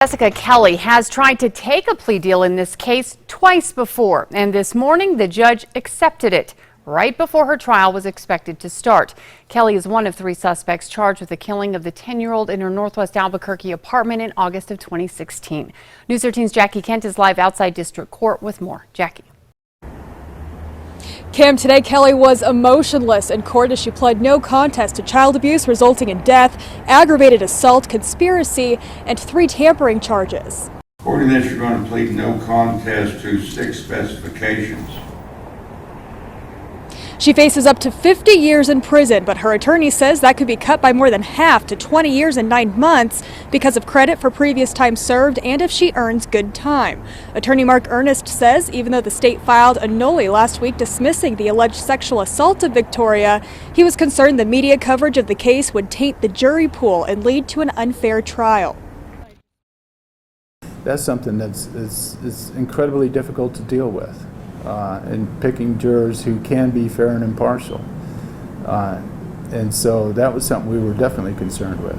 Jessica Kelley has tried to take a plea deal in this case twice before, and this morning the judge accepted it right before her trial was expected to start. Kelley is one of 3 suspects charged with the killing of the 10-year-old in her Northwest Albuquerque apartment in August of 2016. News 13's Jackie Kent is live outside District Court with more. Jackie. Kim, today Kelley was emotionless in court as she pled no contest to child abuse resulting in death, aggravated assault, conspiracy, and 3 tampering charges. According to this, you're going to plead no contest to 6 specifications. She faces up to 50 years in prison, but her attorney says that could be cut by more than half to 20 years and 9 months because of credit for previous time served and if she earns good time. Attorney EARNEST says even though the state filed a noli last week dismissing the alleged sexual assault of Victoria, he was concerned the media coverage of the case would taint the jury pool and lead to an unfair trial. That's something that's incredibly difficult to deal with. And picking jurors who can be fair and impartial. And so that was something we were definitely concerned with.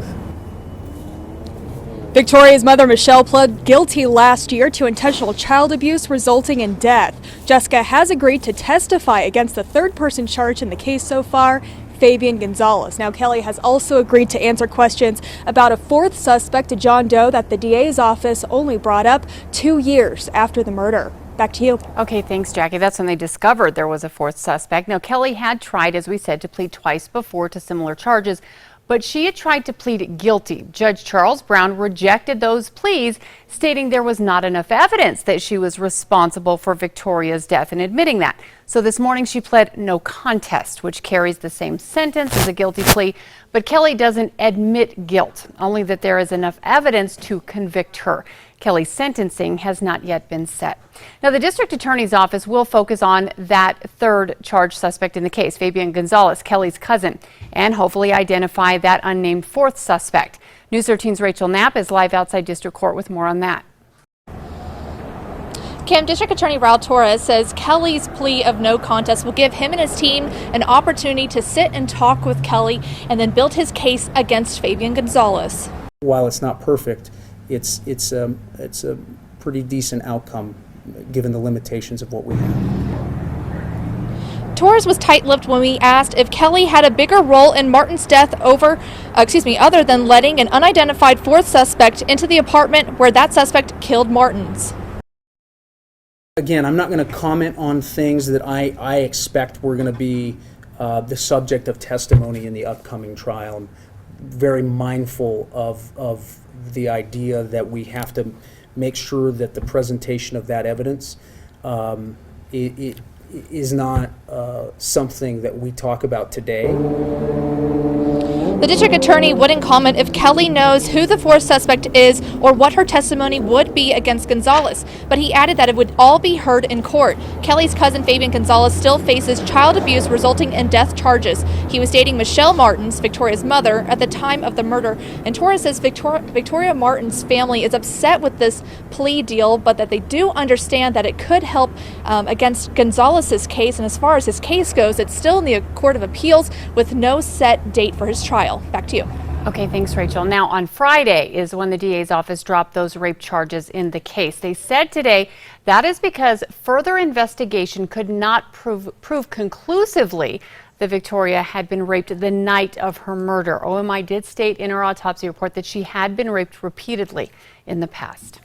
Victoria's mother, Michelle, pled guilty last year to intentional child abuse resulting in death. Jessica has agreed to testify against the 3rd person charged in the case so far, Fabian Gonzalez. Now, Kelley has also agreed to answer questions about a 4th suspect, John Doe, that the DA's office only brought up 2 years after the murder. Back to you. Okay, thanks, Jackie. That's when they discovered there was a 4th suspect. Now, Kelley had tried, as we said, to plead twice before to similar charges, but she had tried to plead guilty. Judge Charles Brown rejected those pleas, stating there was not enough evidence that she was responsible for Victoria's death and admitting that. So this morning she pled no contest, which carries the same sentence as a guilty plea, but Kelley doesn't admit guilt, only that there is enough evidence to convict her. Kelley's sentencing has not yet been set. Now, the district attorney's office will focus on that 3rd charged suspect in the case, Fabian Gonzalez, Kelley's cousin, and hopefully identify that unnamed 4th suspect. News 13's Rachel Knapp is live outside District Court with more on that. Kim, District Attorney Raul Torres says Kelley's plea of no contest will give him and his team an opportunity to sit and talk with Kelley and then build his case against Fabian Gonzalez. While it's not perfect, it's a pretty decent outcome given the limitations of what we have. Torres was tight-lipped when we asked if Kelley had a bigger role in Martin's death other than letting an unidentified 4th suspect into the apartment where that suspect killed Martens. Again, I'm not going to comment on things that I expect were going to be the subject of testimony in the upcoming trial. I'm very mindful of the idea that we have to make sure that the presentation of that evidence it is not something that we talk about today. The district attorney wouldn't comment if Kelley knows who the 4th suspect is or what her testimony would be against Gonzalez, but he added that it would all be heard in court. Kelley's cousin Fabian Gonzalez still faces child abuse resulting in death charges. He was dating Michelle Martens, Victoria's mother, at the time of the murder, and Torres says Victoria Martens' family is upset with this plea deal, but that they do understand that it could help against Gonzalez's case, and as far as his case goes, it's still in the Court of Appeals with no set date for his trial. Back to you. Okay, thanks, Rachel. Now, on Friday is when the DA's office dropped those rape charges in the case. They said today that is because further investigation could not prove conclusively that Victoria had been raped the night of her murder. OMI did state in her autopsy report that she had been raped repeatedly in the past.